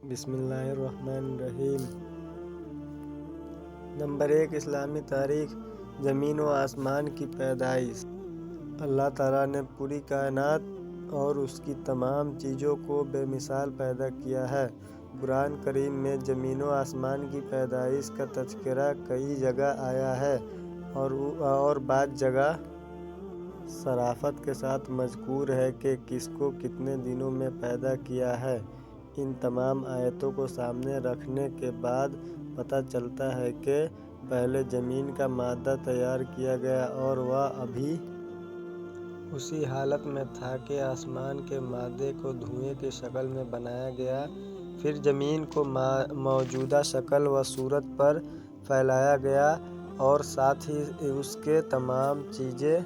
بسم اللہ الرحمن الرحیم۔ نمبر 1، اسلامی تاریخ۔ زمین و آسمان کی پیدائش۔ اللہ تعالیٰ نے پوری کائنات اور اس کی تمام چیزوں کو بے مثال پیدا کیا ہے۔ قرآن کریم میں زمین و آسمان کی پیدائش کا تذکرہ کئی جگہ آیا ہے اور بعض جگہ صرافت کے ساتھ مذکور ہے کہ کس کو کتنے دنوں میں پیدا کیا ہے۔ ان تمام آیتوں کو سامنے رکھنے کے بعد پتہ چلتا ہے کہ پہلے زمین کا مادہ تیار کیا گیا اور وہ ابھی اسی حالت میں تھا کہ آسمان کے مادے کو دھوئیں کی شکل میں بنایا گیا، پھر زمین کو موجودہ شکل و صورت پر پھیلایا گیا اور ساتھ ہی اس کے تمام چیزیں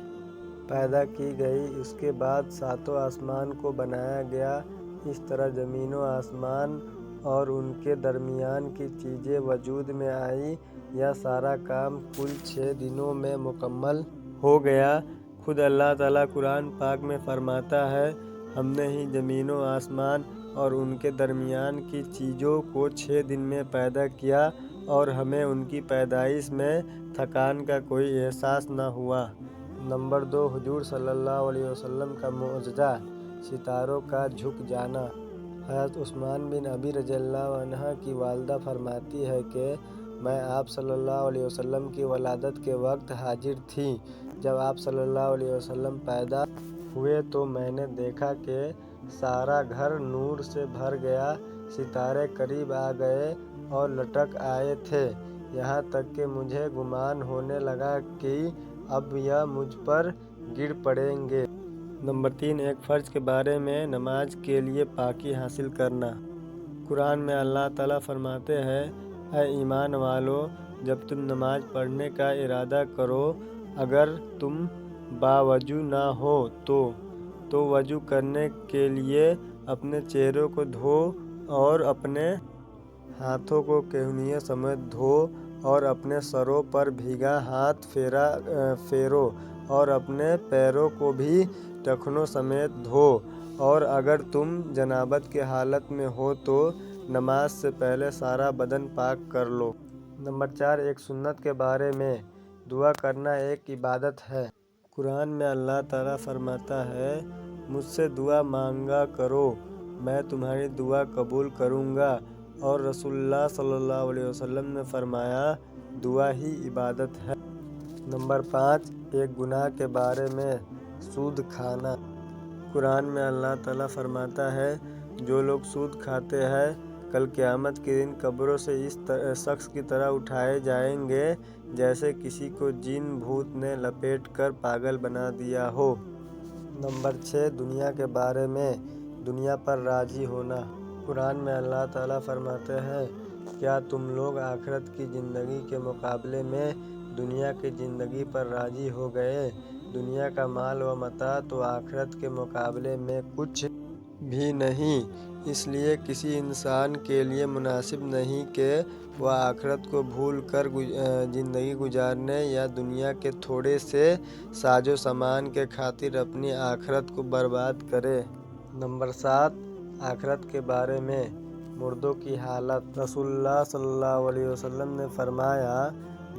پیدا کی گئی۔ اس کے بعد ساتوں آسمان کو بنایا گیا۔ اس طرح زمین و آسمان اور ان کے درمیان کی چیزیں وجود میں آئیں۔ یہ سارا کام کل 6 دنوں میں مکمل ہو گیا۔ خود اللہ تعالیٰ قرآن پاک میں فرماتا ہے، ہم نے ہی زمین و آسمان اور ان کے درمیان کی چیزوں کو 6 دن میں پیدا کیا اور ہمیں ان کی پیدائش میں تھکان کا کوئی احساس نہ ہوا۔ نمبر 2، حضور صلی اللہ علیہ وسلم کا معجزہ، ستاروں کا جھک جانا۔ حضرت عثمان بن عفان رضی اللہ عنہ کی والدہ فرماتی ہیں کہ میں آپ صلی اللہ علیہ وسلم کی ولادت کے وقت حاضر تھیں۔ جب آپ صلی اللہ علیہ وسلم پیدا ہوئے تو میں نے دیکھا کہ سارا گھر نور سے بھر گیا، ستارے قریب آ گئے اور لٹک آئے تھے، یہاں تک کہ مجھے گمان ہونے لگا کہ اب یہ مجھ پر گر پڑیں گے۔ نمبر 3، ایک فرض کے بارے میں، نماز کے لیے پاکی حاصل کرنا۔ قرآن میں اللہ تعالیٰ فرماتے ہیں، اے ایمان والو، جب تم نماز پڑھنے کا ارادہ کرو، اگر تم باوضو نہ ہو تو وضو کرنے کے لیے اپنے چہروں کو دھو اور اپنے ہاتھوں کو کہنیوں سمیت دھو اور اپنے سروں پر بھیگا ہاتھ پھیرو اور اپنے پیروں کو بھی ٹخنوں سمیت دھو، اور اگر تم جنابت کی حالت میں ہو تو نماز سے پہلے سارا بدن پاک کر لو۔ نمبر 4، ایک سنت کے بارے میں، دعا کرنا ایک عبادت ہے۔ قرآن میں اللہ تعالیٰ فرماتا ہے، مجھ سے دعا مانگا کرو، میں تمہاری دعا قبول کروں گا، اور رسول اللہ صلی اللہ علیہ وسلم نے فرمایا، دعا ہی عبادت ہے۔ نمبر 5، ایک گناہ کے بارے میں، سود کھانا۔ قرآن میں اللہ تعالیٰ فرماتا ہے، جو لوگ سود کھاتے ہیں کل قیامت کے دن قبروں سے اس شخص کی طرح اٹھائے جائیں گے جیسے کسی کو جن بھوت نے لپیٹ کر پاگل بنا دیا ہو۔ نمبر 6، دنیا کے بارے میں، دنیا پر راضی ہونا۔ قرآن میں اللہ تعالیٰ فرماتے ہیں، کیا تم لوگ آخرت کی زندگی کے مقابلے میں دنیا کی زندگی پر راضی ہو گئے؟ دنیا کا مال و متاع تو آخرت کے مقابلے میں کچھ بھی نہیں، اس لیے کسی انسان کے لیے مناسب نہیں کہ وہ آخرت کو بھول کر زندگی گزارنے یا دنیا کے تھوڑے سے ساز و سامان کے خاطر اپنی آخرت کو برباد کرے۔ نمبر 7، آخرت کے بارے میں، مردوں کی حالت۔ رسول اللہ صلی اللہ علیہ وسلم نے فرمایا،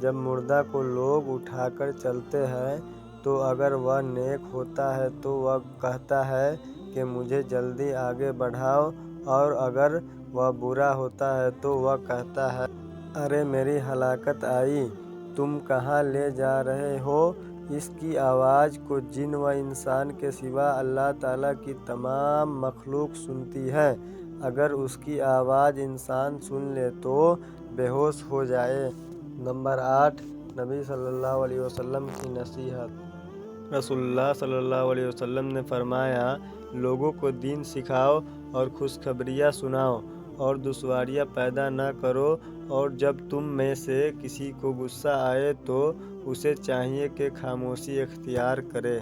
جب مردہ کو لوگ اٹھا کر چلتے ہیں تو اگر وہ نیک ہوتا ہے تو وہ کہتا ہے کہ مجھے جلدی آگے بڑھاؤ، اور اگر وہ برا ہوتا ہے تو وہ کہتا ہے، ارے میری ہلاکت آئی، تم کہاں لے جا رہے ہو؟ اس کی آواز کو جن و انسان کے سوا اللہ تعالیٰ کی تمام مخلوق سنتی ہے۔ اگر اس کی آواز انسان سن لے تو بے ہوش ہو جائے۔ نمبر 8، نبی صلی اللہ علیہ وسلم کی نصیحت۔ رسول اللہ صلی اللہ علیہ وسلم نے فرمایا، لوگوں کو دین سکھاؤ اور خوشخبریاں سناؤ اور دشواریاں پیدا نہ کرو، اور جب تم میں سے کسی کو غصہ آئے تو اسے چاہیے کہ خاموشی اختیار کرے۔